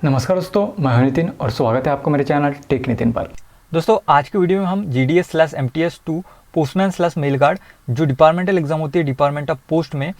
नमस्कार दोस्तों, मैं हूं नितिन और स्वागत है आपका मेरे चैनल टेक नितिन पर। दोस्तों आज की वीडियो में हम GDS/MTS2 पोस्टमैन/मेल गार्ड जो डिपार्टमेंटल एग्जाम होती है डिपार्टमेंट ऑफ पोस्ट में,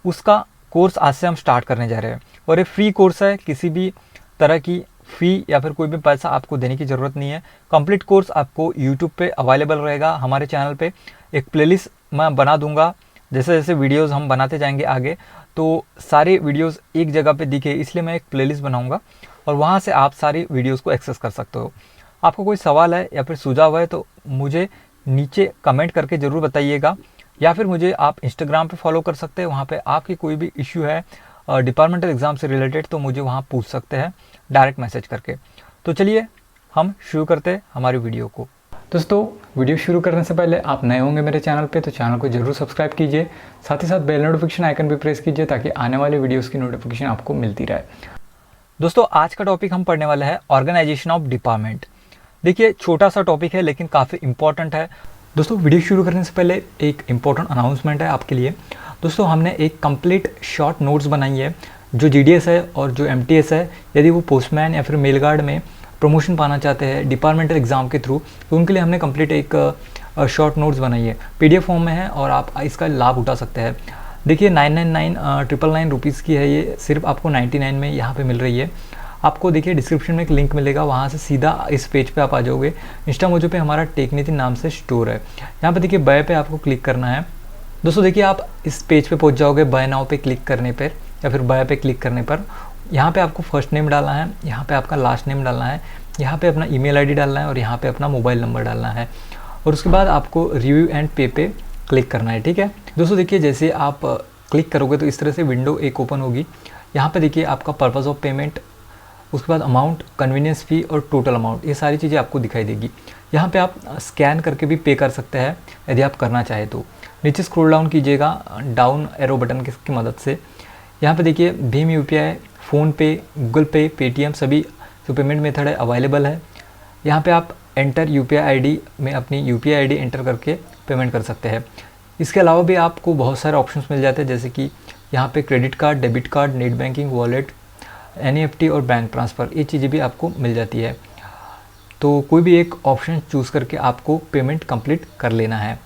उसका कोर्स आज से हम स्टार्ट करने जा रहे हैं। और ये फ्री कोर्स है, किसी भी तरह की फ़ी या फिर कोई भी पैसा आपको देने की ज़रूरत नहीं है। कंप्लीट कोर्स आपको यूट्यूब पे अवेलेबल रहेगा। हमारे चैनल पे एक प्लेलिस्ट मैं बना दूंगा, जैसे जैसे वीडियोस हम बनाते जाएंगे आगे तो सारे वीडियोस एक जगह पे दिखे, इसलिए मैं एक प्लेलिस्ट बनाऊंगा और वहाँ से आप सारी वीडियोस को एक्सेस कर सकते हो। आपको कोई सवाल है या फिर सुझाव है तो मुझे नीचे कमेंट करके ज़रूर बताइएगा, या फिर मुझे आप इंस्टाग्राम पे फॉलो कर सकते हैं। वहाँ पे आपकी कोई भी इश्यू है डिपार्टमेंटल एग्ज़ाम से रिलेटेड तो मुझे वहाँ पूछ सकते हैं डायरेक्ट मैसेज करके। तो चलिए हम शुरू करते हैं हमारी वीडियो को। दोस्तों, वीडियो शुरू करने से पहले आप नए होंगे मेरे चैनल पे तो चैनल को जरूर सब्सक्राइब कीजिए, साथ ही साथ बेल नोटिफिकेशन आइकन भी प्रेस कीजिए ताकि आने वाले वीडियोस की नोटिफिकेशन आपको मिलती रहे। दोस्तों आज का टॉपिक हम पढ़ने वाले हैं ऑर्गेनाइजेशन ऑफ डिपार्टमेंट। देखिए छोटा सा टॉपिक है लेकिन काफ़ी इंपॉर्टेंट है। दोस्तों वीडियो शुरू करने से पहले एक इम्पॉर्टेंट अनाउंसमेंट है आपके लिए। दोस्तों हमने एक कंप्लीट शॉर्ट नोट्स बनाई है जो GDS है और जो MTS है, यदि वो पोस्टमैन या फिर मेल गार्ड में प्रमोशन पाना चाहते हैं डिपार्टमेंटल एग्ज़ाम के थ्रू, तो उनके लिए हमने कंप्लीट एक शॉर्ट नोट्स बनाई है। PDF फॉर्म में है और आप इसका लाभ उठा सकते हैं। देखिए 999 रुपीज़ की है, ये सिर्फ आपको 99 में यहाँ पे मिल रही है। आपको देखिए डिस्क्रिप्शन में एक लिंक मिलेगा, वहाँ से सीधा इस पेज पे आप आ जाओगे। इंस्टा मोजो पे हमारा टेक नितिन नाम से स्टोर है। यहाँ पे देखिए बाय पे आपको क्लिक करना है। दोस्तों देखिए आप इस पेज पे पहुँच जाओगे बाय नाउ पे क्लिक करने पर या फिर बाय पे क्लिक करने पर। यहाँ पे आपको फर्स्ट नेम डालना है, यहाँ पे आपका लास्ट नेम डालना है, यहाँ पे अपना ईमेल आईडी डालना है और यहाँ पे अपना मोबाइल नंबर डालना है। और उसके बाद आपको रिव्यू एंड पे पे क्लिक करना है। ठीक है दोस्तों, देखिए जैसे आप क्लिक करोगे तो इस तरह से विंडो एक ओपन होगी। यहाँ पे देखिए आपका पर्पज़ ऑफ पेमेंट, उसके बाद अमाउंट, कन्वीनियंस फ़ी और टोटल अमाउंट, ये सारी चीज़ें आपको दिखाई देगी। यहाँ पे आप स्कैन करके भी पे कर सकते हैं यदि आप करना चाहे तो। नीचे स्क्रॉल डाउन कीजिएगा डाउन एरो बटन की मदद से। यहाँ पे देखिए भीम UPI, फ़ोनपे, गूगल पे, पेटीएम सभी जो पेमेंट मेथड है अवेलेबल है। यहाँ पे आप एंटर UPI ID में अपनी UPI ID एंटर करके पेमेंट कर सकते हैं। इसके अलावा भी आपको बहुत सारे ऑप्शंस मिल जाते हैं, जैसे कि यहाँ पे credit card, debit card, net banking, wallet, NEFT और बैंक ट्रांसफ़र, ये चीज़ें भी आपको मिल जाती है। तो कोई भी एक ऑप्शन चूज़ करके आपको पेमेंट कंप्लीट कर लेना है।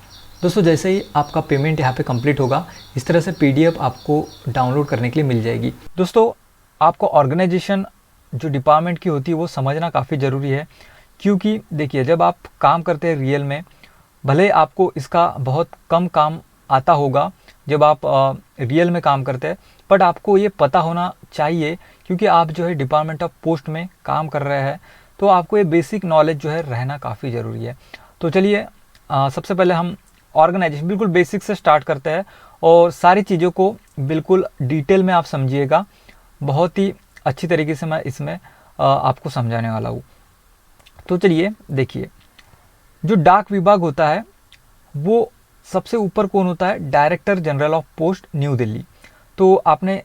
दोस्तों जैसे ही आपका पेमेंट यहाँ पे कंप्लीट होगा, इस तरह से PDF आपको डाउनलोड करने के लिए मिल जाएगी। दोस्तों आपको ऑर्गेनाइजेशन जो डिपार्टमेंट की होती है वो समझना काफ़ी ज़रूरी है, क्योंकि देखिए जब आप काम करते हैं रियल में, भले आपको इसका बहुत कम काम आता होगा जब आप रियल में काम करते हैं, बट आपको ये पता होना चाहिए क्योंकि आप जो है डिपार्टमेंट ऑफ पोस्ट में काम कर रहे हैं, तो आपको ये बेसिक नॉलेज जो है रहना काफ़ी ज़रूरी है। तो चलिए सबसे पहले हम ऑर्गेनाइजेशन बिल्कुल बेसिक से स्टार्ट करते हैं और सारी चीज़ों को बिल्कुल डिटेल में आप समझिएगा। बहुत ही अच्छी तरीके से मैं इसमें आपको समझाने वाला हूँ। तो चलिए देखिए, जो डाक विभाग होता है वो सबसे ऊपर कौन होता है? Director general of post, new Delhi. तो आपने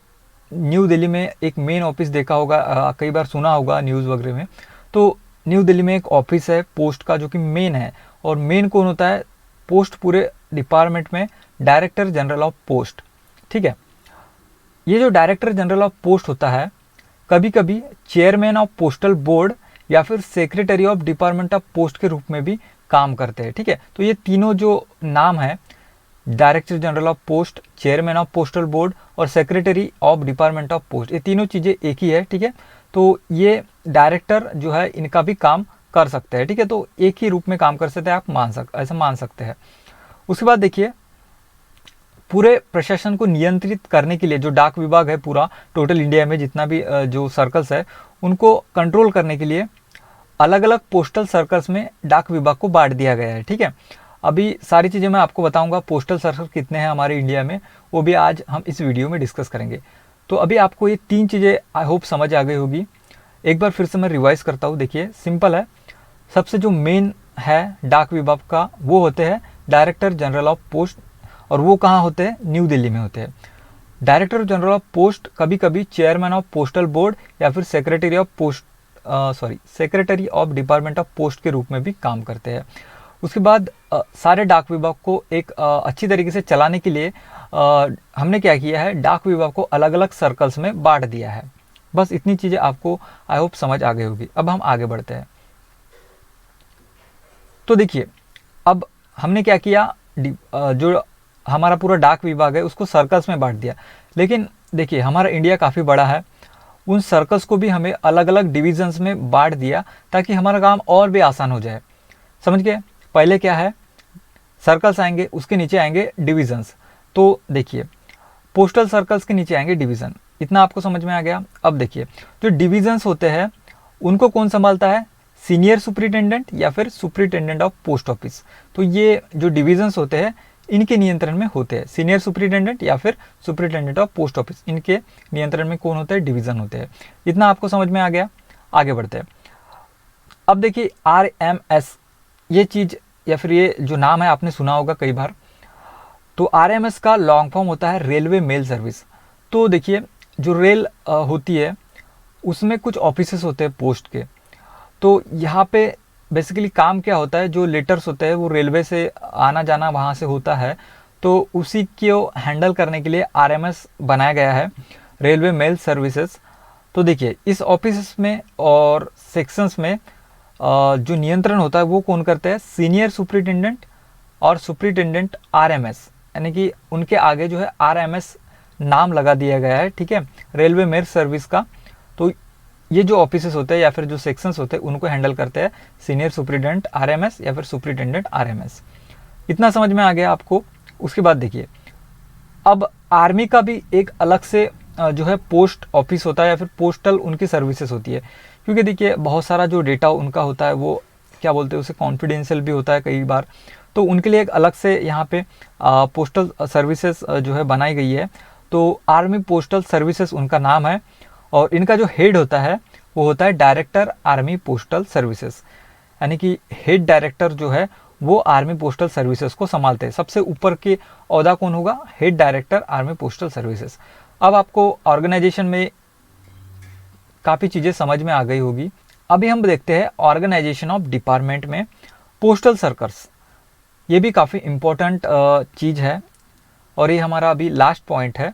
न्यू दिल्ली में एक मेन ऑफिस देखा होगा, कई बार सुना होगा न्यूज़ वगैरह में। तो न्यू दिल्ली में एक ऑफिस है पोस्ट का जो कि मेन है, और मेन कौन होता है? पोस्ट पूरे डिपार्टमेंट में डायरेक्टर जनरल ऑफ पोस्ट। ठीक है, ये जो डायरेक्टर जनरल ऑफ पोस्ट होता है कभी कभी चेयरमैन ऑफ पोस्टल बोर्ड या फिर secretary of department of post के रूप में भी काम करते हैं। ठीक है, तो ये तीनों जो नाम है, director general of post, chairman of postal board और secretary of department of post, ये तीनों चीज़ें एक ही है। ठीक है, तो ये डायरेक्टर जो है इनका भी काम कर सकते हैं। ठीक है, तो एक ही रूप में काम कर सकते हैं, आप ऐसा मान सकते हैं। उसके बाद देखिए पूरे प्रशासन को नियंत्रित करने के लिए जो डाक विभाग है पूरा टोटल इंडिया में जितना भी जो सर्कल्स है उनको कंट्रोल करने के लिए अलग अलग पोस्टल सर्कल्स में डाक विभाग को बांट दिया गया है। ठीक है, अभी सारी चीज़ें मैं आपको बताऊंगा, पोस्टल सर्कल कितने हैं हमारे इंडिया में वो भी आज हम इस वीडियो में डिस्कस करेंगे। तो अभी आपको ये तीन चीज़ें आई होप समझ आ गई होगी। एक बार फिर से मैं रिवाइज करता हूँ। देखिए सिंपल है, सबसे जो मेन है डाक विभाग का वो होते हैं डायरेक्टर जनरल ऑफ पोस्ट, और वो कहाँ होते हैं? न्यू दिल्ली में होते हैं। डायरेक्टर जनरल ऑफ पोस्ट कभी कभी चेयरमैन ऑफ पोस्टल बोर्ड या फिर secretary of department of post के रूप में भी काम करते हैं। उसके बाद सारे डाक विभाग को एक अच्छी तरीके से चलाने के लिए हमने क्या किया है, डाक विभाग को अलग अलग सर्कल्स में बांट दिया है। बस इतनी चीज़ें आपको आई होप समझ आ गई होगी। अब हम आगे बढ़ते हैं। तो देखिए, अब हमने क्या किया, जो हमारा पूरा डाक विभाग है उसको सर्कल्स में बांट दिया। लेकिन देखिए, हमारा इंडिया काफ़ी बड़ा है, उन सर्कल्स को भी हमें अलग अलग डिविजन्स में बांट दिया ताकि हमारा काम और भी आसान हो जाए। समझ गए? पहले क्या है, सर्कल्स आएंगे, उसके नीचे आएंगे डिविजन्स। तो देखिए, पोस्टल सर्कल्स के नीचे आएंगे डिवीज़न। इतना आपको समझ में आ गया। अब देखिए, जो डिविजन्स होते हैं उनको कौन संभालता है, सीनियर सुपरिटेंडेंट या फिर सुपरिटेंडेंट ऑफ पोस्ट ऑफिस। तो ये जो डिविजन्स होते हैं इनके नियंत्रण में होते हैं, सीनियर सुपरिटेंडेंट या फिर सुपरिटेंडेंट ऑफ पोस्ट ऑफिस, इनके नियंत्रण में कौन होता है, डिवीज़न होते हैं। इतना आपको समझ में आ गया। आगे बढ़ते हैं। अब देखिए, RMS ये चीज़ या फिर ये जो नाम है आपने सुना होगा कई बार। तो RMS का लॉन्ग फॉर्म होता है रेलवे मेल सर्विस। तो देखिए, जो रेल होती है उसमें कुछ ऑफिसेस होते हैं पोस्ट के। तो यहाँ पे बेसिकली काम क्या होता है, जो लेटर्स होते हैं वो रेलवे से आना जाना वहाँ से होता है, तो उसी को हैंडल करने के लिए RMS बनाया गया है, रेलवे मेल सर्विसेज। तो देखिए, इस ऑफिस में और सेक्शंस में जो नियंत्रण होता है वो कौन करते हैं, सीनियर सुपरिटेंडेंट और सुपरिटेंडेंट RMS, यानी कि उनके आगे जो है RMS नाम लगा दिया गया है, ठीक है, रेलवे मेल सर्विस का। तो ये जो ऑफिसेस होते हैं या फिर जो सेक्शंस होते हैं उनको हैंडल करते हैं सीनियर सुपरिटेंडेंट RMS या फिर सुपरिटेंडेंट RMS। इतना समझ में आ गया आपको। उसके बाद देखिए, अब आर्मी का भी एक अलग से जो है पोस्ट ऑफिस होता है या फिर पोस्टल उनकी सर्विसेज होती है, क्योंकि देखिए बहुत सारा जो डेटा उनका होता है वो क्या बोलते हैं उसे कॉन्फिडेंशियल भी होता है कई बार। तो उनके लिए एक अलग से यहाँ पे पोस्टल सर्विसेज जो है बनाई गई है। तो आर्मी पोस्टल सर्विसेज उनका नाम है, और इनका जो हेड होता है वो होता है डायरेक्टर आर्मी पोस्टल सर्विसेज, यानी कि हेड डायरेक्टर जो है वो आर्मी पोस्टल सर्विसेज को संभालते हैं। सबसे ऊपर के ओहदा कौन होगा, head director army postal services. अब आपको ऑर्गेनाइजेशन में काफ़ी चीज़ें समझ में आ गई होगी। अभी हम देखते हैं ऑर्गेनाइजेशन ऑफ डिपार्टमेंट में पोस्टल सर्कल्स। ये भी काफ़ी इम्पोर्टेंट चीज़ है और ये हमारा अभी लास्ट पॉइंट है।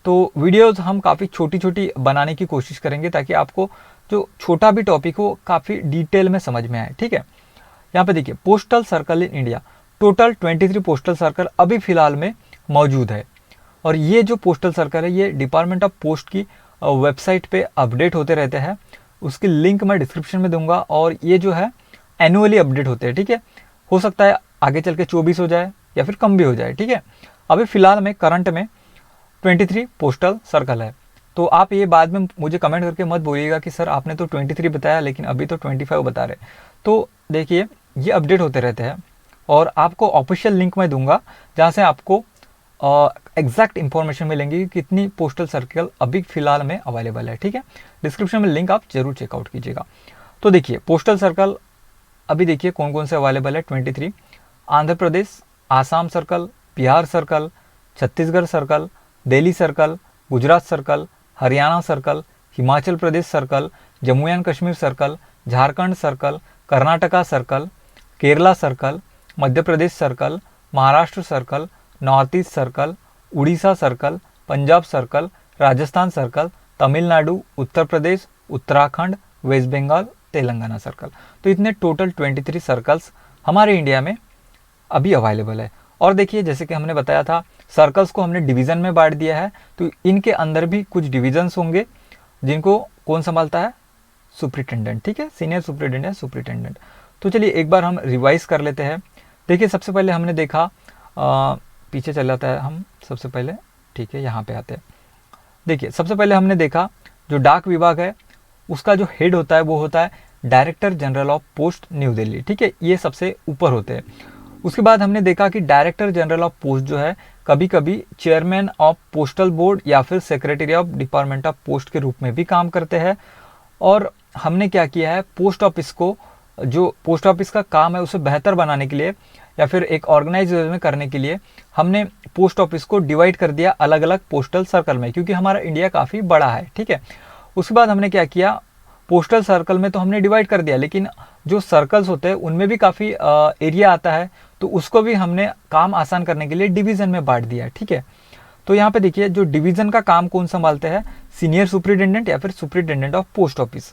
तो वीडियोस हम काफ़ी छोटी छोटी बनाने की कोशिश करेंगे ताकि आपको जो छोटा भी टॉपिक हो काफ़ी डिटेल में समझ में आए, ठीक है। यहाँ पे देखिए, postal circle in India, total 23 postal circle अभी फ़िलहाल में मौजूद है। और ये जो पोस्टल सर्कल है ये डिपार्टमेंट ऑफ पोस्ट की वेबसाइट पे अपडेट होते रहते हैं। उसकी लिंक मैं डिस्क्रिप्शन में दूंगा। और ये जो है एनुअली अपडेट होते हैं, ठीक है। हो सकता है आगे चल के 24 हो जाए या फिर कम भी हो जाए, ठीक है। अभी फ़िलहाल में करंट में 23 पोस्टल सर्कल है। तो आप ये बाद में मुझे कमेंट करके मत बोलिएगा कि सर आपने तो 23 बताया लेकिन अभी तो 25 बता रहे। तो देखिए, ये अपडेट होते रहते हैं और आपको ऑफिशियल लिंक मैं दूंगा जहाँ से आपको एग्जैक्ट इन्फॉर्मेशन मिलेंगी कि कितनी पोस्टल सर्कल अभी फ़िलहाल में अवेलेबल है, ठीक है। डिस्क्रिप्शन में लिंक आप जरूर चेकआउट कीजिएगा। तो देखिए, पोस्टल सर्कल अभी देखिए कौन कौन से अवेलेबल है। 23 Andhra Pradesh, Assam circle, Bihar circle, Chhattisgarh circle, Delhi circle, Gujarat circle, Haryana circle, Himachal Pradesh circle, Jammu and Kashmir circle, Jharkhand circle, Karnataka circle, Kerala circle, Madhya Pradesh circle, Maharashtra circle, north east circle, Orissa circle, Punjab circle, Rajasthan circle, Tamil Nadu, Uttar Pradesh, Uttarakhand, west Bengal, Telangana circle. तो इतने टोटल 23 सर्कल्स हमारे इंडिया में अभी अवेलेबल है। और देखिए, जैसे कि हमने बताया था, सर्कल्स को हमने डिवीज़न में बांट दिया है। तो इनके अंदर भी कुछ डिविजन्स होंगे जिनको कौन संभालता है, सुपरिटेंडेंट, ठीक है, सीनियर सुपरिटेंडेंट, सुपरिटेंडेंट। तो चलिए एक बार हम रिवाइज कर लेते हैं। देखिए, सबसे पहले हमने देखा, पीछे चल जाता है हम सबसे पहले, ठीक है, यहाँ पे आते हैं। देखिए, सबसे पहले हमने देखा जो डाक विभाग है उसका जो हेड होता है वो होता है director general of post new Delhi, ठीक है, ये सबसे ऊपर होते हैं। उसके बाद हमने देखा कि डायरेक्टर जनरल ऑफ पोस्ट जो है कभी कभी चेयरमैन ऑफ पोस्टल बोर्ड या फिर secretary of department of post के रूप में भी काम करते हैं। और हमने क्या किया है, पोस्ट ऑफिस को, जो पोस्ट ऑफिस का काम है उसे बेहतर बनाने के लिए या फिर एक ऑर्गेनाइज में करने के लिए हमने पोस्ट ऑफिस को डिवाइड कर दिया अलग अलग पोस्टल सर्कल में, क्योंकि हमारा इंडिया काफ़ी बड़ा है, ठीक है। उसके बाद हमने क्या किया, पोस्टल सर्कल में तो हमने डिवाइड कर दिया, लेकिन जो सर्कल्स होते हैं उनमें भी काफ़ी एरिया आता है, तो उसको भी हमने काम आसान करने के लिए डिवीज़न में बांट दिया, ठीक है। तो यहाँ पे देखिए जो डिवीज़न का काम कौन संभालते हैं, सीनियर सुपरिटेंडेंट या फिर सुपरिटेंडेंट ऑफ पोस्ट ऑफिस।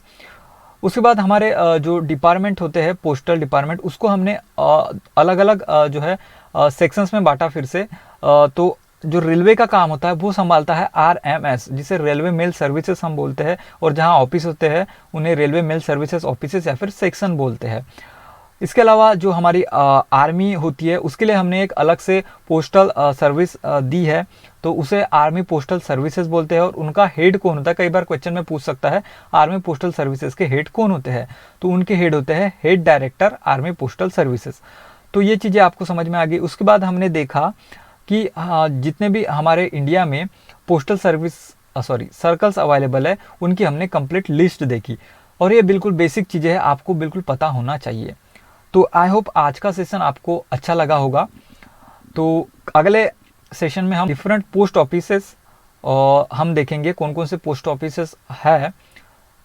उसके बाद हमारे जो डिपार्टमेंट होते हैं पोस्टल डिपार्टमेंट, उसको हमने अलग अलग जो है सेक्शंस में बांटा फिर से। तो जो रेलवे का काम होता है वो संभालता है RMS, जिसे रेलवे मेल सर्विसेज हम बोलते हैं, और जहां ऑफिस होते हैं उन्हें रेलवे मेल सर्विसेज ऑफिसेज या फिर सेक्शन बोलते हैं। इसके अलावा जो हमारी आर्मी होती है उसके लिए हमने एक अलग से पोस्टल सर्विस दी है, तो उसे आर्मी पोस्टल सर्विसेज बोलते हैं। और उनका हेड कौन होता है, कई बार क्वेश्चन में पूछ सकता है आर्मी पोस्टल सर्विसेज के हेड कौन होते हैं, तो उनके हेड होते हैं head director army postal services. तो ये चीज़ें आपको समझ में आ गई। उसके बाद हमने देखा कि जितने भी हमारे इंडिया में पोस्टल सर्कल्स अवेलेबल है उनकी हमने कंप्लीट लिस्ट देखी, और ये बिल्कुल बेसिक चीज़ें हैं, आपको बिल्कुल पता होना चाहिए। तो आई होप आज का सेशन आपको अच्छा लगा होगा। तो अगले सेशन में हम डिफरेंट पोस्ट ऑफिसेस हम देखेंगे कौन कौन से पोस्ट ऑफिसेस है।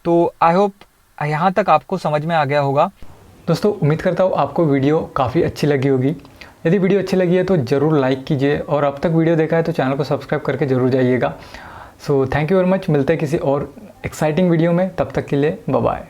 तो आई होप यहाँ तक आपको समझ में आ गया होगा। दोस्तों उम्मीद करता हूँ आपको वीडियो काफ़ी अच्छी लगी होगी। यदि वीडियो अच्छी लगी है तो ज़रूर लाइक कीजिए, और अब तक वीडियो देखा है तो चैनल को सब्सक्राइब करके ज़रूर जाइएगा। So thank you very much. मिलते हैं किसी और एक्साइटिंग वीडियो में, तब तक के लिए बाय बाय।